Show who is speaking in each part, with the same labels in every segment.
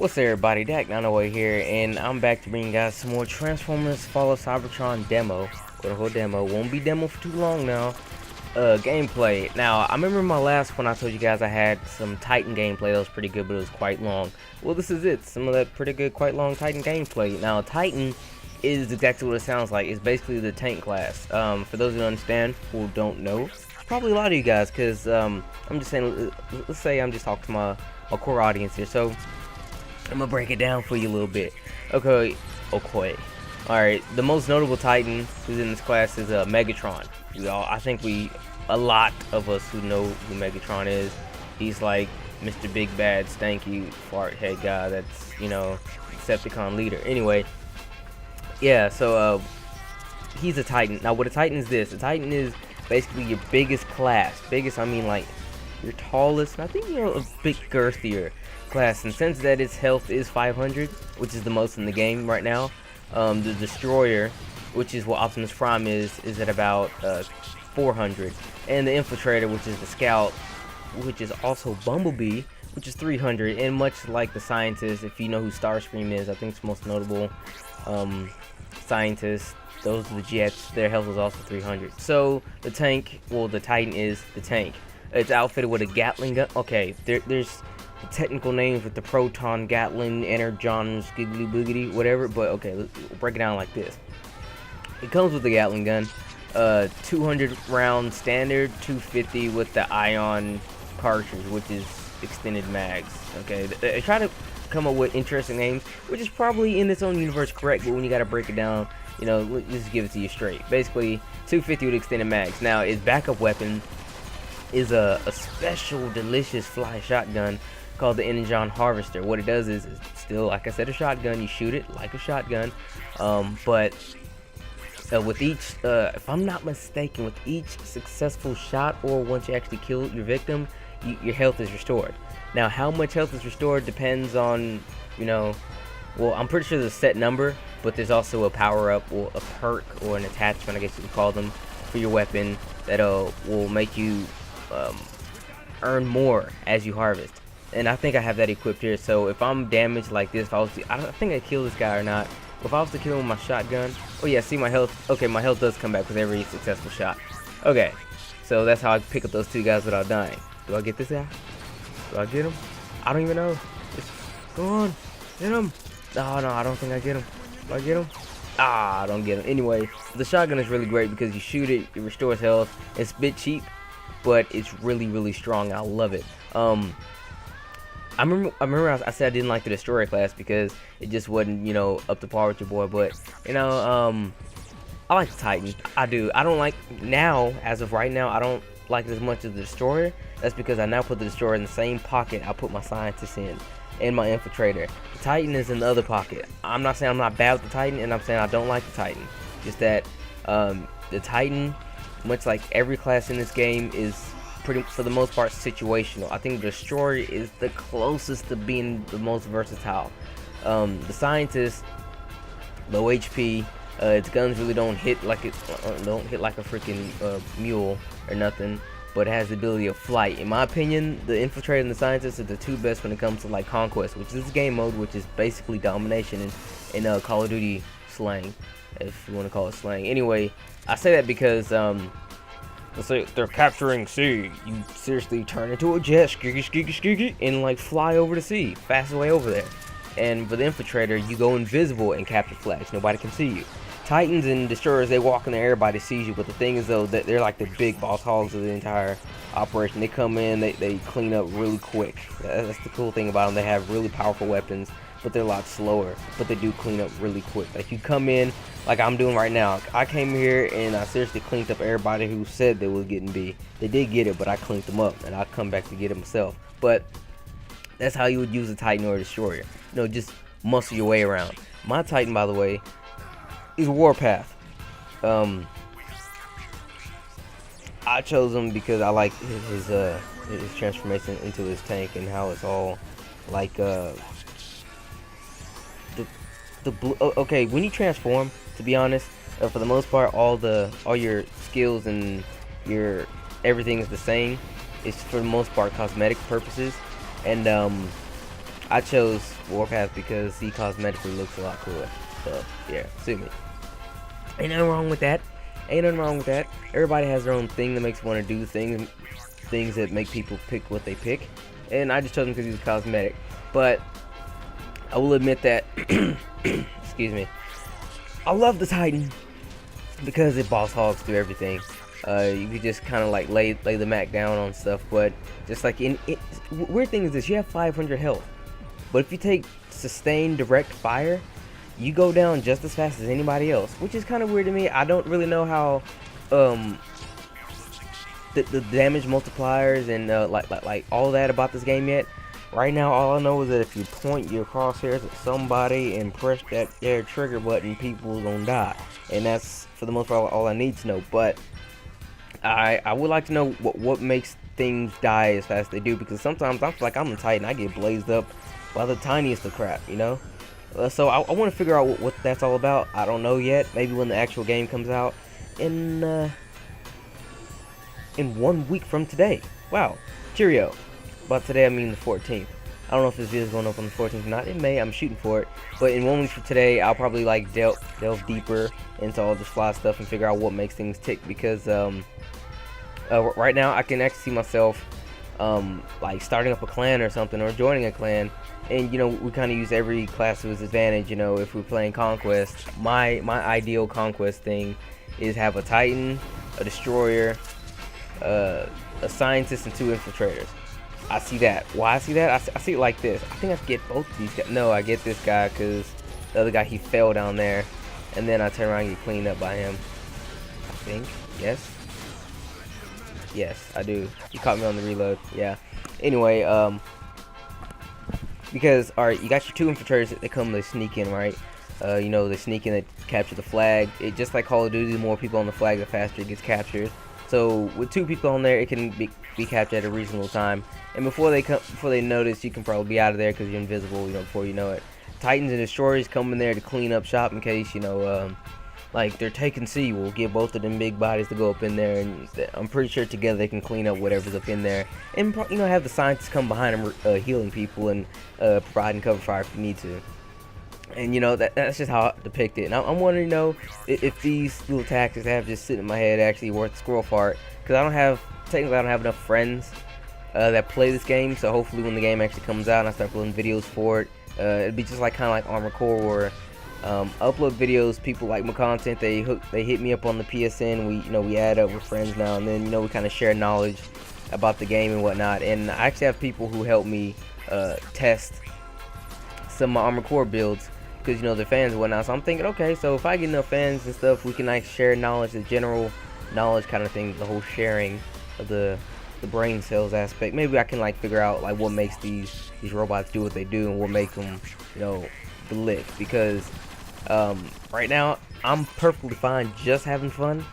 Speaker 1: What's up, everybody? Dak908 here, and I'm back to bring you guys some more Transformers Fall of Cybertron demo. Quote-unquote demo. Won't be demo for too long now. Gameplay. Now, I remember in my last one I told you guys I had some Titan gameplay that was pretty good, but it was quite long. Well, this is it. Some of that pretty good, quite long Titan gameplay. Now, Titan is exactly what it sounds like. It's basically the tank class. For those who don't understand, who don't know, probably a lot of you guys, because I'm just saying, let's say I'm just talking to my core audience here. So, I'm gonna break it down for you a little bit. Okay. Alright, the most notable Titan who's in this class is Megatron. I think a lot of us who know who Megatron is, he's like Mr. Big Bad Stanky Fart Head guy that's, Decepticon leader. Anyway, yeah, so he's a Titan. Now what a Titan is this? A Titan is basically your biggest class. Biggest, I mean like your tallest, and I think a bit girthier class, and since that its health is 500, which is the most in the game right now. The Destroyer, which is what Optimus Prime is at about 400, and the Infiltrator, which is the Scout, which is also Bumblebee, which is 300. And much like the Scientist, if you know who Starscream is, I think it's most notable scientist. Those are the Jets. Their health is also 300. So the tank, well, the Titan is the tank. It's outfitted with a Gatling gun. Okay, there's technical names with the Proton, Gatling, Energon, Skiggly Boogity, whatever, but okay, let's break it down like this. It comes with the Gatling gun, 200 round standard, 250 with the Ion cartridge, which is extended mags. Okay, they try to come up with interesting names, which is probably in its own universe correct, but when you gotta break it down, let's just give it to you straight. Basically, 250 with extended mags. Now, its backup weapon is a special, delicious fly shotgun called the Energon Harvester. What it does is still, like I said, a shotgun. You shoot it like a shotgun, but with each, if I'm not mistaken, with each successful shot, or once you actually kill your victim, your health is restored. Now, how much health is restored depends on, well, I'm pretty sure there's a set number, but there's also a power-up, or a perk, or an attachment, I guess you could call them, for your weapon that will make you earn more as you harvest. And I think I have that equipped here. So if I'm damaged like this, I don't think I kill this guy or not. If I was to kill him with my shotgun, oh yeah, see my health. Okay, my health does come back with every successful shot. Okay, so that's how I pick up those two guys without dying. Do I get this guy? Do I get him? I don't even know. Go on, get him. Oh no, I don't think I get him. Do I get him? I don't get him. Anyway, the shotgun is really great because you shoot it, it restores health. It's a bit cheap, but it's really, really strong. I love it. I remember I said I didn't like the Destroyer class because it just wasn't, up to par with your boy. But, I like the Titan. I do. I don't like, now, as of right now, I don't like it as much as the Destroyer. That's because I now put the Destroyer in the same pocket I put my Scientist in, and my Infiltrator. The Titan is in the other pocket. I'm not saying I'm not bad with the Titan, and I'm saying I don't like the Titan. Just that the Titan, much like every class in this game, is pretty, for the most part, situational. I think the Destroyer is the closest to being the most versatile. The Scientist, low HP. Its guns really don't hit like a freaking mule or nothing, but it has the ability of flight. In my opinion, the Infiltrator and the Scientist are the two best when it comes to like Conquest, which is game mode, which is basically domination in Call of Duty slang, if you want to call it slang. Anyway, I say that because let's say they're capturing sea. You seriously turn into a jet, skiggy, and like fly over the sea, fast way over there. And for the Infiltrator, you go invisible and capture flags. Nobody can see you. Titans and Destroyers, they walk in the air, everybody sees you. But the thing is, though, that they're like the big boss hogs of the entire operation. They come in, they clean up really quick. That's the cool thing about them. They have really powerful weapons, but they're a lot slower. But they do clean up really quick. Like you come in, like I'm doing right now. I came here and I seriously cleaned up everybody who said they was getting B. They did get it, but I cleaned them up, and I'll come back to get it myself. But that's how you would use a Titan or a Destroyer. Just muscle your way around. My Titan, by the way, is Warpath. I chose him because I like his transformation into his tank and how it's all like the blue. Okay, when you transform, to be honest, for the most part, all your skills and your everything is the same. It's for the most part cosmetic purposes, and I chose Warpath because he cosmetically looks a lot cooler. So yeah, sue me. Ain't nothing wrong with that. Ain't nothing wrong with that. Everybody has their own thing that makes them want to do things that make people pick what they pick. And I just chose him because he was cosmetic. But I will admit that, excuse me, I love the Titan because it boss hogs through everything. You could just kind of like lay the Mac down on stuff, but just like weird thing is this: you have 500 health, but if you take sustained direct fire, you go down just as fast as anybody else, which is kind of weird to me. I don't really know how the damage multipliers and like all that about this game yet. Right now, all I know is that if you point your crosshairs at somebody and press that air trigger button, people are gonna die, and that's for the most part all I need to know. But I would like to know what makes things die as fast as they do, because sometimes I feel like I'm a Titan, I get blazed up by the tiniest of crap, you know. So I want to figure out what that's all about. I don't know yet. Maybe when the actual game comes out in 1 week from today. Wow, cheerio. By today I mean the 14th. I don't know if this video is going up on the 14th or not. It may. I'm shooting for it. But in 1 week from today, I'll probably like delve deeper into all this fly stuff and figure out what makes things tick. Because right now I can actually see myself like starting up a clan or something, or joining a clan. And you know, we kind of use every class to its advantage. You know, if we're playing Conquest, my ideal Conquest thing is have a Titan, a Destroyer, a Scientist, and 2 Infiltrators. I see that. Why I see that? I see it like this. I think I get both of these guys. No, I get this guy because the other guy, he fell down there, and then I turn around and get cleaned up by him. I think. Yes. Yes, I do. You caught me on the reload. Yeah. Anyway, because alright, you got your 2 Infiltrators. They come, they sneak in, right? You know, they sneak in, they capture the flag. It just like Call of Duty. The more people on the flag, the faster it gets captured. So with 2 people on there, it can be captured at a reasonable time. And before they notice, you can probably be out of there because you're invisible. You know, before you know it. Titans and Destroyers come in there to clean up shop in case, you know, like they're taking C. We'll get both of them big bodies to go up in there, and I'm pretty sure together they can clean up whatever's up in there. And you know, have the Scientists come behind them, healing people and providing cover fire if you need to. And you know, that's just how I depict it. And I'm wondering, you know, if these little tactics I have just sitting in my head actually worth the squirrel fart, because technically I don't have enough friends that play this game. So hopefully when the game actually comes out and I start uploading videos for it, it'd be just like kind of like Armored Core, where upload videos, people like my content, they hit me up on the PSN, we add up, we're friends now, and then, you know, we kind of share knowledge about the game and whatnot. And I actually have people who help me test some of my Armored Core builds, because, you know, they're fans and whatnot. So I'm thinking, okay, so if I get enough fans and stuff, we can like share knowledge, the general knowledge kind of thing, the whole sharing of the brain cells aspect. Maybe I can like figure out like what makes these robots do what they do, and what makes them, you know, the lick. Because right now I'm perfectly fine just having fun.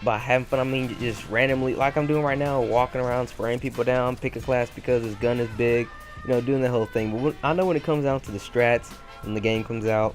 Speaker 1: By having fun, I mean just randomly, like I'm doing right now, walking around spraying people down, pick a class because his gun is big, you know, doing the whole thing. But I know when it comes down to the strats, when the game comes out,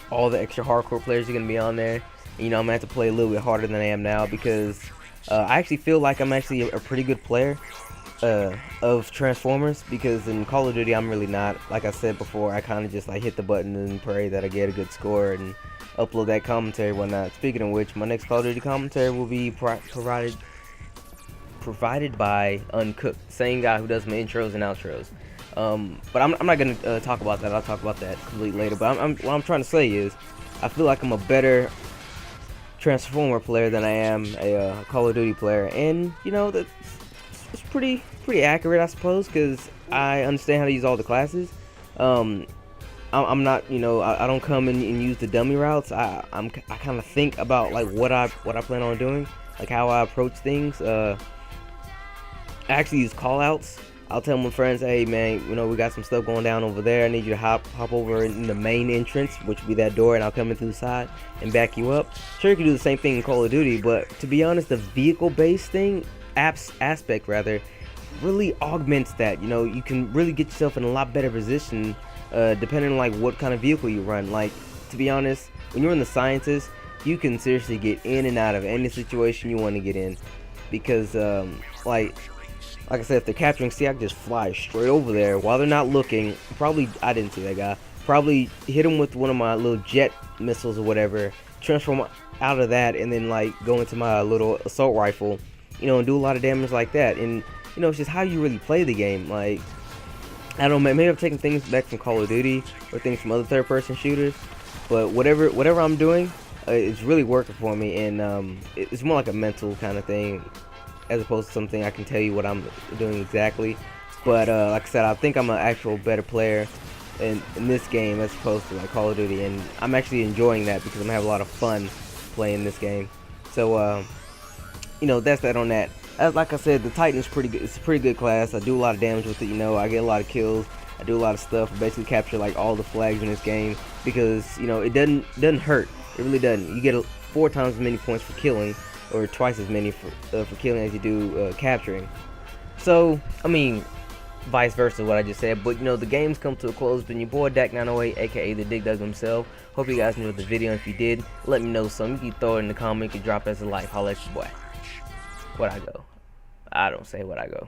Speaker 1: all the extra hardcore players are going to be on there. And, you know, I'm going to have to play a little bit harder than I am now, because I actually feel like I'm actually a pretty good player of Transformers, because in Call of Duty I'm really not. Like I said before, I kind of just like hit the button and pray that I get a good score and upload that commentary and whatnot. Speaking of which, my next Call of Duty commentary will be provided by Uncooked, same guy who does my intros and outros. But I'm not gonna talk about that. I'll talk about that completely later. But what I'm trying to say is, I feel like I'm a better Transformer player than I am a Call of Duty player, and you know, that's it's pretty accurate, I suppose, because I understand how to use all the classes. I'm not, you know, I don't come and use the dummy routes. I kind of think about like what I plan on doing, like how I approach things. I actually use call outs. I'll tell my friends, hey man, you know, we got some stuff going down over there. I need you to hop over in the main entrance, which will be that door, and I'll come in through the side and back you up. Sure, you can do the same thing in Call of Duty, but to be honest, the vehicle-based thing, aspect rather, really augments that. You know, you can really get yourself in a lot better position, depending on like what kind of vehicle you run. Like, to be honest, when you're in the Scientist, you can seriously get in and out of any situation you want to get in, because like, like I said, if they're capturing, see, I can just fly straight over there while they're not looking. Probably, I didn't see that guy. Probably hit him with one of my little jet missiles or whatever, transform out of that, and then like go into my little assault rifle, you know, and do a lot of damage like that. And you know, it's just how you really play the game. Like, I don't know, maybe I'm taking things back from Call of Duty or things from other third-person shooters, but whatever I'm doing, it's really working for me, and it's more like a mental kind of thing as opposed to something I can tell you what I'm doing exactly. But like I said, I think I'm an actual better player in this game as opposed to like Call of Duty, and I'm actually enjoying that because I'm gonna have a lot of fun playing this game. So you know, that's that on that. Like I said, the Titan is pretty good. It's a pretty good class. I do a lot of damage with it. You know, I get a lot of kills. I do a lot of stuff. I basically capture like all the flags in this game because, you know, it doesn't hurt. It really doesn't. You get 4 times as many points for killing, or twice as many for killing as you do capturing. So I mean, vice versa what I just said. But you know, the game's come to a close. Been your boy Dak908, aka the Dig Dug himself. Hope you guys enjoyed the video. If you did, let me know something. You can throw it in the comment. You can drop as a like. Holla at your boy. What I go. I don't say what I go.